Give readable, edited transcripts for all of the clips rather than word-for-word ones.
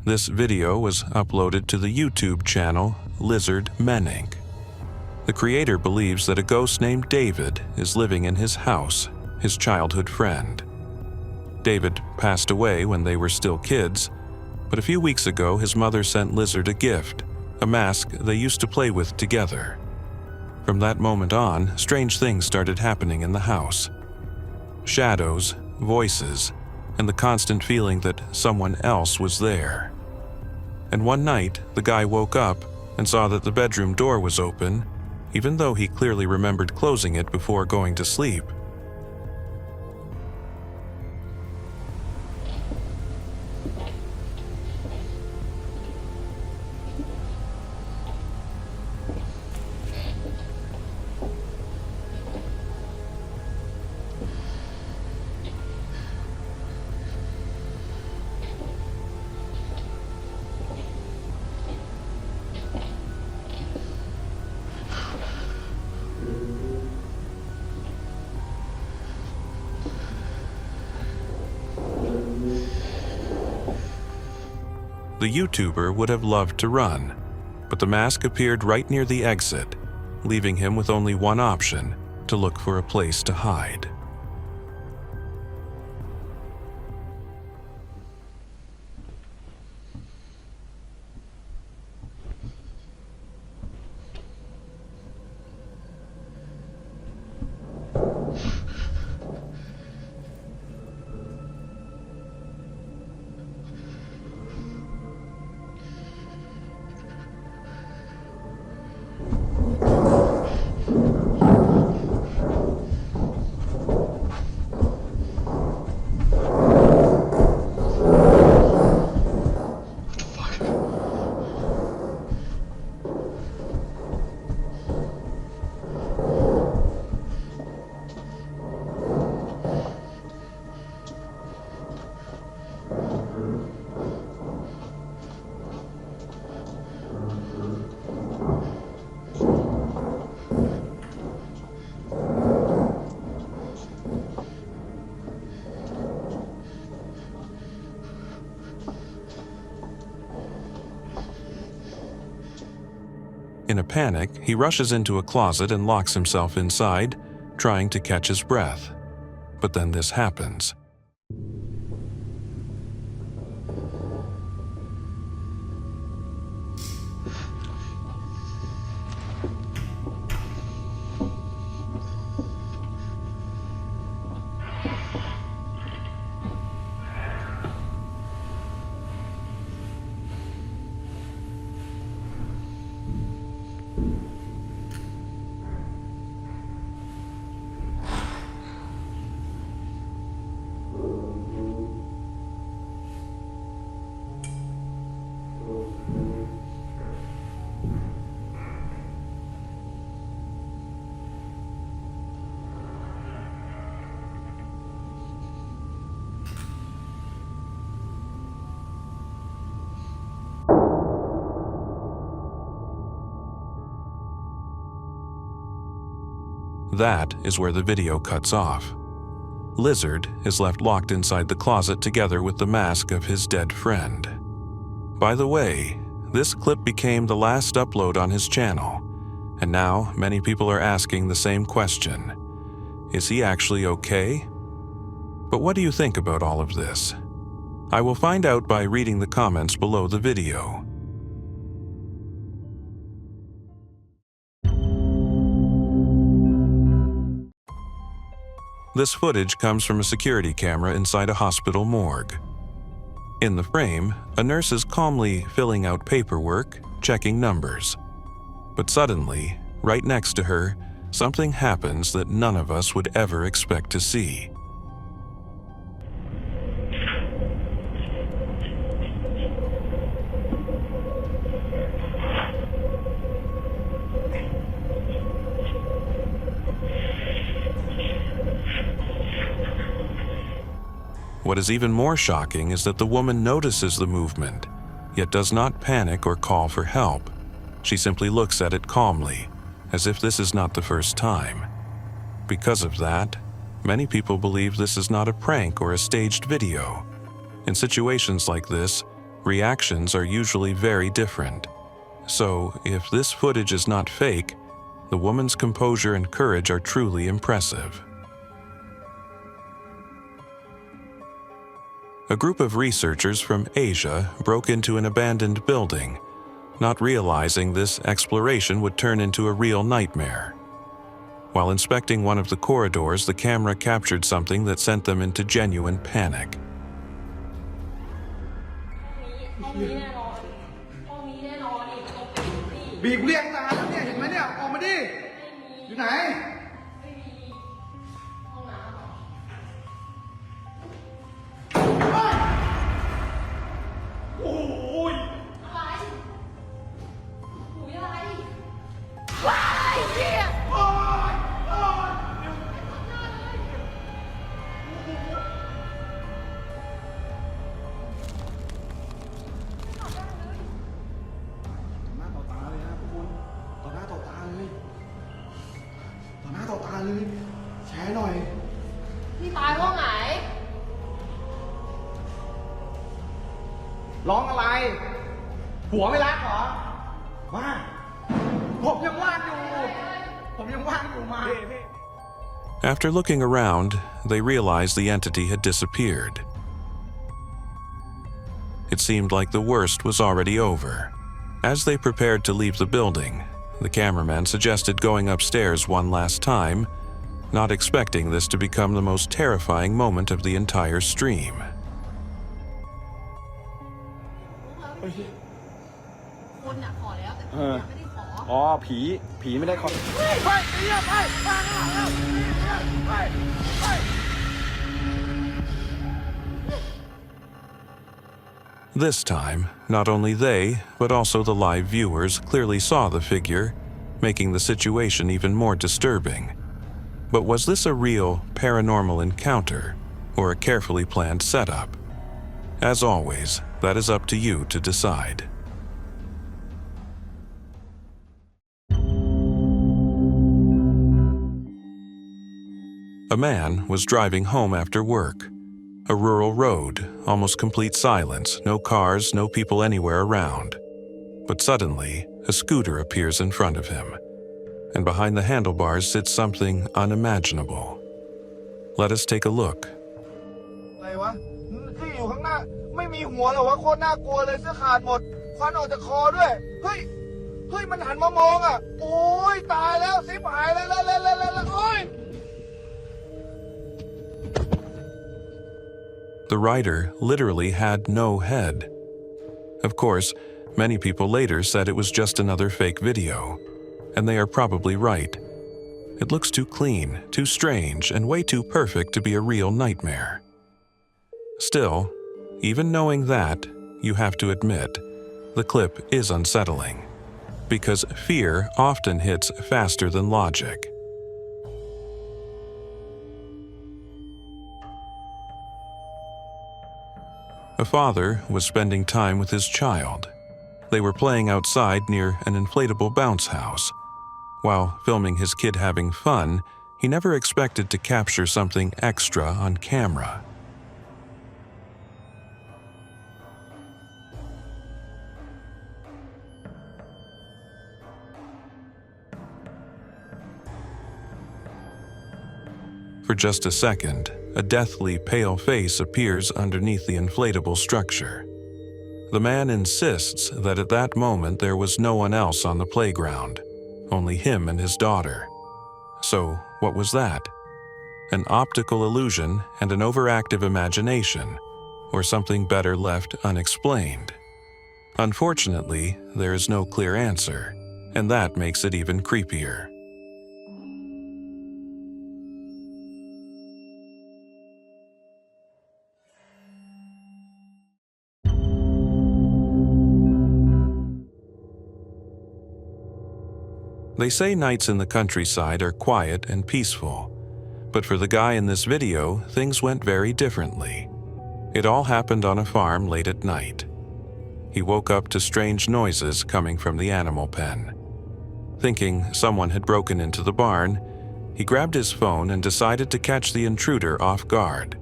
This video was uploaded to the YouTube channel Lizard Men Inc. The creator believes that a ghost named David is living in his house, his childhood friend. David passed away when they were still kids, but a few weeks ago his mother sent Lizard a gift, a mask they used to play with together. From that moment on, strange things started happening in the house. Shadows, voices, and the constant feeling that someone else was there. And one night, the guy woke up and saw that the bedroom door was open, even though he clearly remembered closing it before going to sleep. The YouTuber would have loved to run, but the mask appeared right near the exit, leaving him with only one option: to look for a place to hide. In a panic, he rushes into a closet and locks himself inside, trying to catch his breath. But then this happens. That is where the video cuts off. Lizard is left locked inside the closet together with the mask of his dead friend. By the way, this clip became the last upload on his channel, and now many people are asking the same question. Is he actually okay? But what do you think about all of this? I will find out by reading the comments below the video. This footage comes from a security camera inside a hospital morgue. In the frame, a nurse is calmly filling out paperwork, checking numbers. But suddenly, right next to her, something happens that none of us would ever expect to see. What is even more shocking is that the woman notices the movement, yet does not panic or call for help. She simply looks at it calmly, as if this is not the first time. Because of that, many people believe this is not a prank or a staged video. In situations like this, reactions are usually very different. So, if this footage is not fake, the woman's composure and courage are truly impressive. A group of researchers from Asia broke into an abandoned building, not realizing this exploration would turn into a real nightmare. While inspecting one of the corridors, the camera captured something that sent them into genuine panic. บีบเรียกนานแล้วเนี่ยเห็นไหมเนี่ยออกมาดิอยู่ไหนโอ้ยอะไรหูยอะไรว้ายเหี้ยโอ้ยโอ้ยแชร์หน่อยพี่ตายห้องไหนร้องอะไรผัวไม่รักเหรอว่าผมยังว่างอยู่มา After looking around, they realized the entity had disappeared. It seemed like the worst was already over. As they prepared to leave the building, the cameraman suggested going upstairs one last time, not expecting this to become the most terrifying moment of the entire stream. คนน่ะขอแล้วแต่ยังไม่ได้ขอ อ๋อผีไม่ได้ขอไป This time, not only they, but also the live viewers clearly saw the figure, making the situation even more disturbing. But was this a real paranormal encounter or a carefully planned setup? As always, that is up to you to decide. A man was driving home after work. A rural road, almost complete silence, no cars, no people anywhere around. But suddenly, a scooter appears in front of him, and behind the handlebars sits something unimaginable. Let us take a look. อะไรวะที่อยู่ข้างหน้าไม่มีหัวเหรอวะโคตรน่ากลัวเลยเสื้อขาดหมดควันออกจากคอด้วยเฮ้ยมันหันมามองอ่ะโอ้ยตายแล้วซิบหายแล้วโอ้ย The rider literally had no head. Of course, many people later said it was just another fake video, and they are probably right. It looks too clean, too strange, and way too perfect to be a real nightmare. Still, even knowing that, you have to admit, the clip is unsettling, because fear often hits faster than logic. A father was spending time with his child. They were playing outside near an inflatable bounce house. While filming his kid having fun, he never expected to capture something extra on camera. For just a second, a deathly pale face appears underneath the inflatable structure. The man insists that at that moment there was no one else on the playground, only him and his daughter. So, what was that? An optical illusion and an overactive imagination, or something better left unexplained? Unfortunately, there is no clear answer, and that makes it even creepier. They say nights in the countryside are quiet and peaceful, but for the guy in this video, things went very differently. It all happened on a farm late at night. He woke up to strange noises coming from the animal pen. Thinking someone had broken into the barn, he grabbed his phone and decided to catch the intruder off guard.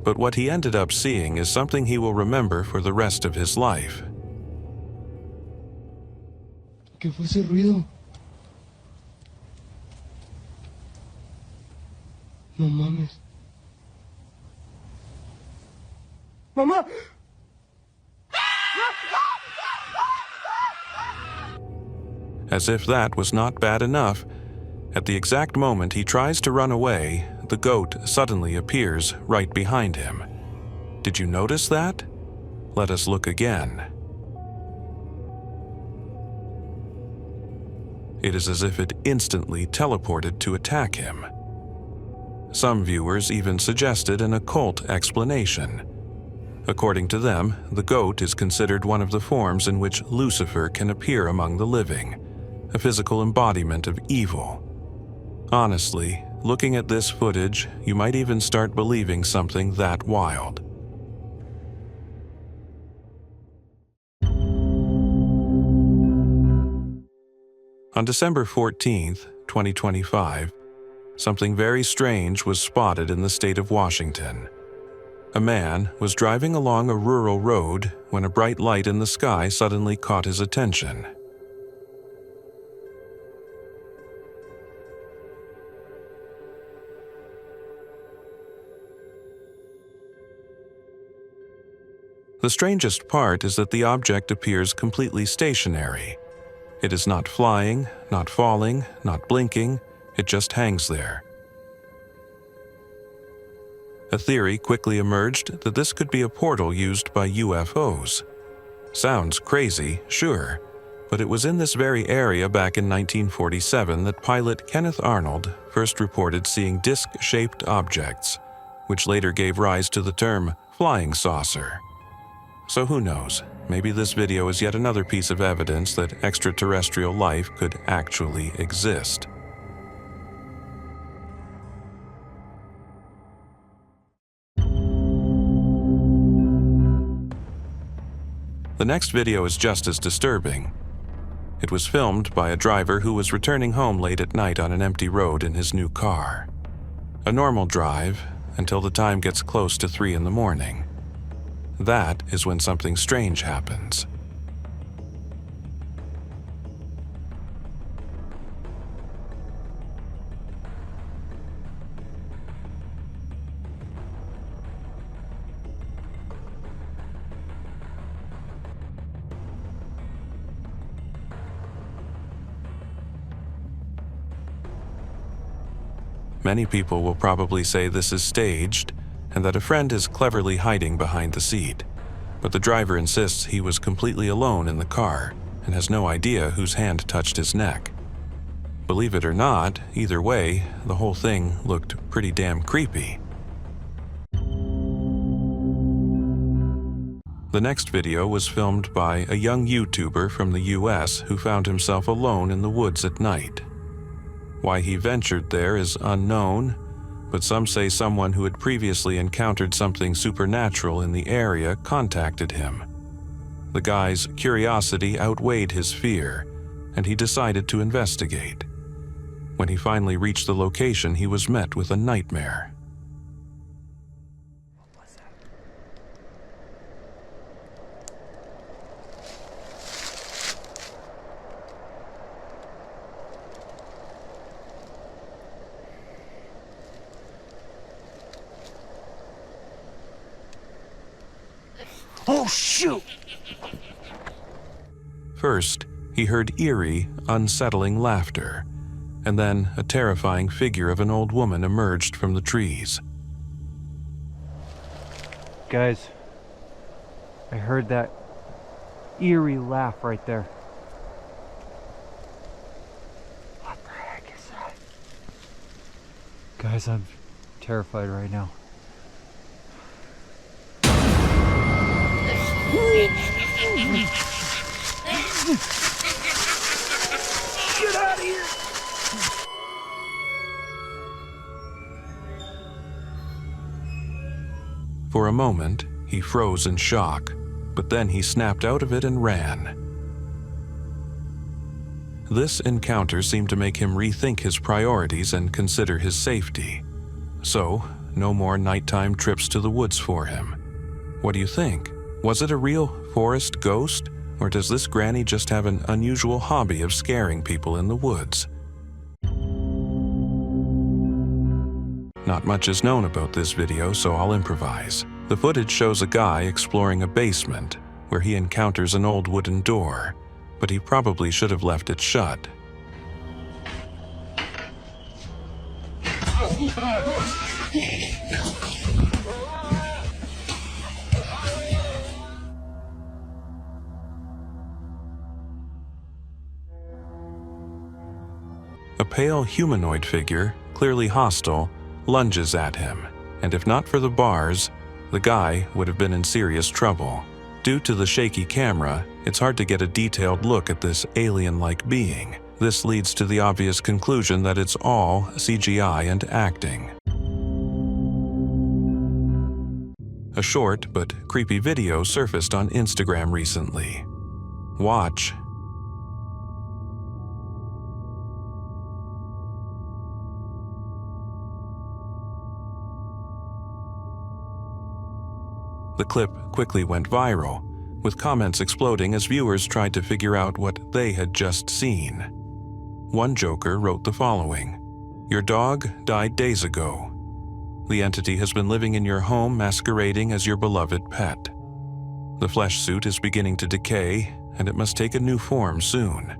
But what he ended up seeing is something he will remember for the rest of his life. ¿Qué fue ese ruido? No mames. ¡Mamá! As if that was not bad enough, at the exact moment he tries to run away, the goat suddenly appears right behind him. Did you notice that? Let us look again. It is as if it instantly teleported to attack him. Some viewers even suggested an occult explanation. According to them, the goat is considered one of the forms in which Lucifer can appear among the living, a physical embodiment of evil. Honestly, looking at this footage, you might even start believing something that wild. On December 14th, 2025, something very strange was spotted in the state of Washington. A man was driving along a rural road when a bright light in the sky suddenly caught his attention. The strangest part is that the object appears completely stationary. It is not flying, not falling, not blinking, it just hangs there. A theory quickly emerged that this could be a portal used by UFOs. Sounds crazy, sure, but it was in this very area back in 1947 that pilot Kenneth Arnold first reported seeing disc-shaped objects, which later gave rise to the term flying saucer. So who knows, maybe this video is yet another piece of evidence that extraterrestrial life could actually exist. The next video is just as disturbing. It was filmed by a driver who was returning home late at night on an empty road in his new car. A normal drive until the time gets close to 3 in the morning. That is when something strange happens. Many people will probably say this is staged and that a friend is cleverly hiding behind the seat, but the driver insists he was completely alone in the car and has no idea whose hand touched his neck. Believe it or not, either way, the whole thing looked pretty damn creepy. The next video was filmed by a young YouTuber from the US who found himself alone in the woods at night. Why he ventured there is unknown, but some say someone who had previously encountered something supernatural in the area contacted him. The guy's curiosity outweighed his fear, and he decided to investigate. When he finally reached the location, he was met with a nightmare. Oh, shoot! First, he heard eerie, unsettling laughter, and then a terrifying figure of an old woman emerged from the trees. Guys, I heard that eerie laugh right there. What the heck is that? Guys, I'm terrified right now. Get out of here! For a moment, he froze in shock, but then he snapped out of it and ran. This encounter seemed to make him rethink his priorities and consider his safety. So, no more nighttime trips to the woods for him. What do you think? Was it a real forest ghost, or does this granny just have an unusual hobby of scaring people in the woods? Not much is known about this video, so I'll improvise. The footage shows a guy exploring a basement where he encounters an old wooden door, but he probably should have left it shut. A pale humanoid figure, clearly hostile, lunges at him, and if not for the bars, the guy would have been in serious trouble. Due to the shaky camera, it's hard to get a detailed look at this alien-like being. This leads to the obvious conclusion that it's all CGI and acting. A short but creepy video surfaced on Instagram recently. Watch. The clip quickly went viral, with comments exploding as viewers tried to figure out what they had just seen. One joker wrote the following: "Your dog died days ago. The entity has been living in your home masquerading as your beloved pet. The flesh suit is beginning to decay, and it must take a new form soon.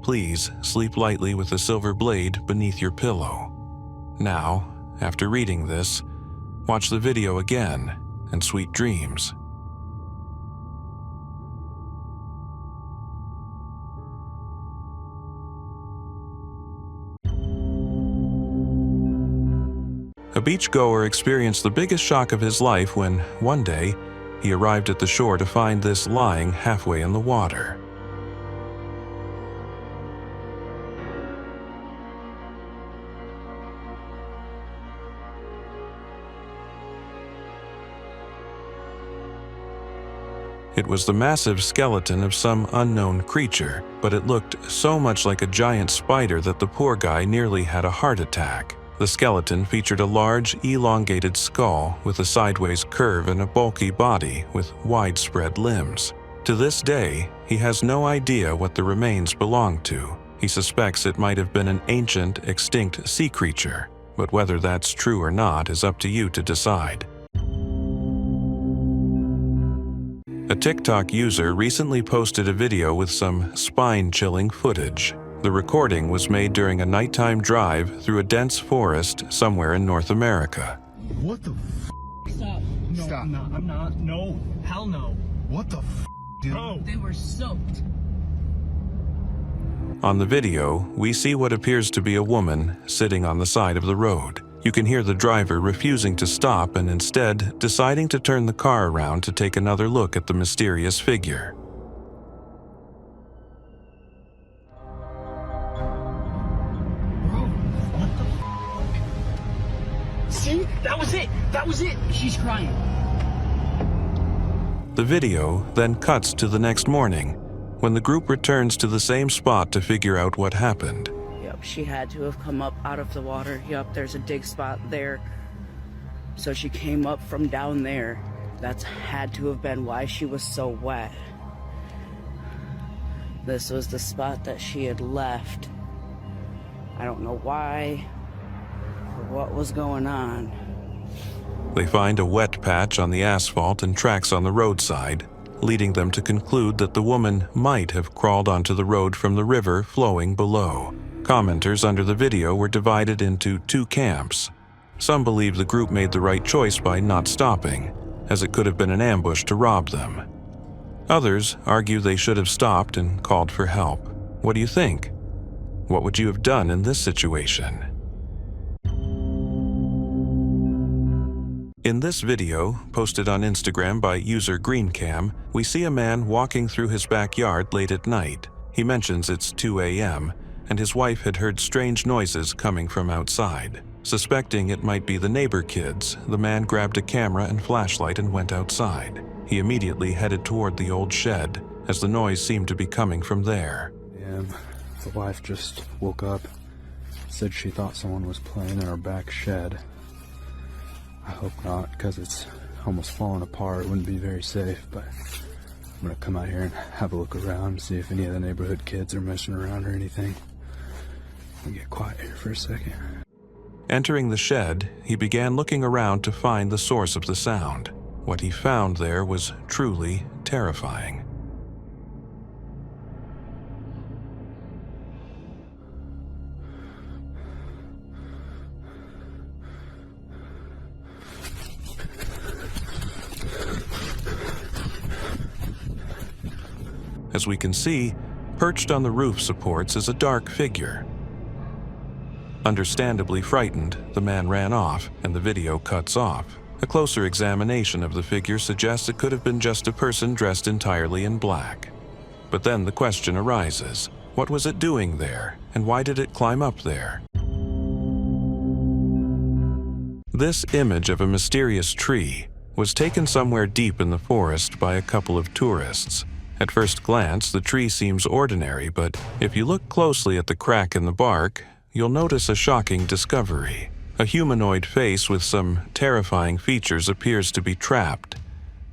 Please sleep lightly with a silver blade beneath your pillow." Now, after reading this, watch the video again, and sweet dreams. A beachgoer experienced the biggest shock of his life when, one day, he arrived at the shore to find this lying halfway in the water. It was the massive skeleton of some unknown creature, but it looked so much like a giant spider that the poor guy nearly had a heart attack. The skeleton featured a large, elongated skull with a sideways curve and a bulky body with widespread limbs. To this day, he has no idea what the remains belonged to. He suspects it might have been an ancient, extinct sea creature, but whether that's true or not is up to you to decide. A TikTok user recently posted a video with some spine-chilling footage. The recording was made during a nighttime drive through a dense forest somewhere in North America. What the f? Stop. No, Stop. I'm not. No. Hell no. What the f, dude? No. They were soaked. On the video, we see what appears to be a woman sitting on the side of the road. You can hear the driver refusing to stop and instead deciding to turn the car around to take another look at the mysterious figure. Bro, what the f? See? That was it. That was it. She's crying. The video then cuts to the next morning, when the group returns to the same spot to figure out what happened. Yep, she had to have come up out of the water. Yep, there's a dig spot there. So she came up from down there. That's had to have been why she was so wet. This was the spot that she had left. I don't know why or what was going on. They find a wet patch on the asphalt and tracks on the roadside, leading them to conclude that the woman might have crawled onto the road from the river flowing below. Commenters under the video were divided into two camps. Some believe the group made the right choice by not stopping, as it could have been an ambush to rob them. Others argue they should have stopped and called for help. What do you think? What would you have done in this situation? In this video, posted on Instagram by user GreenCam, we see a man walking through his backyard late at night. He mentions it's 2 a.m., and his wife had heard strange noises coming from outside. Suspecting it might be the neighbor kids, the man grabbed a camera and flashlight and went outside. He immediately headed toward the old shed, as the noise seemed to be coming from there. And the wife just woke up, said she thought someone was playing in our back shed. I hope not, because it's almost falling apart. It wouldn't be very safe, but I'm gonna come out here and have a look around, see if any of the neighborhood kids are messing around or anything. I'll get quiet here for a second. Entering the shed, he began looking around to find the source of the sound. What he found there was truly terrifying. As we can see, perched on the roof supports is a dark figure. Understandably frightened, the man ran off, and the video cuts off. A closer examination of the figure suggests it could have been just a person dressed entirely in black. But then the question arises, what was it doing there, and why did it climb up there? This image of a mysterious tree was taken somewhere deep in the forest by a couple of tourists. At first glance, the tree seems ordinary, but if you look closely at the crack in the bark, you'll notice a shocking discovery. A humanoid face with some terrifying features appears to be trapped,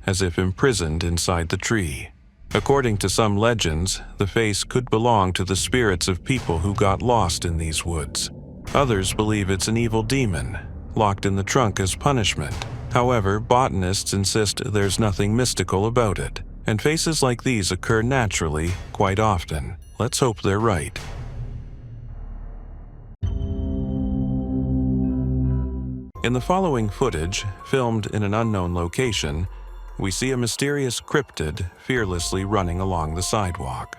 as if imprisoned inside the tree. According to some legends, the face could belong to the spirits of people who got lost in these woods. Others believe it's an evil demon, locked in the trunk as punishment. However, botanists insist there's nothing mystical about it, and faces like these occur naturally quite often. Let's hope they're right. In the following footage, filmed in an unknown location, we see a mysterious cryptid fearlessly running along the sidewalk.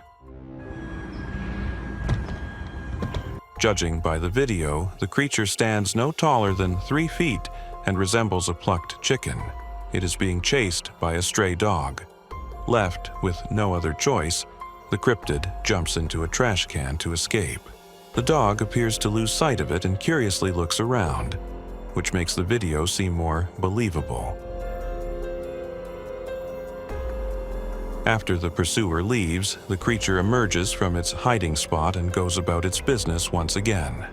Judging by the video, the creature stands no taller than 3 feet and resembles a plucked chicken. It is being chased by a stray dog. Left with no other choice, the cryptid jumps into a trash can to escape. The dog appears to lose sight of it and curiously looks around, which makes the video seem more believable. After the pursuer leaves, the creature emerges from its hiding spot and goes about its business once again.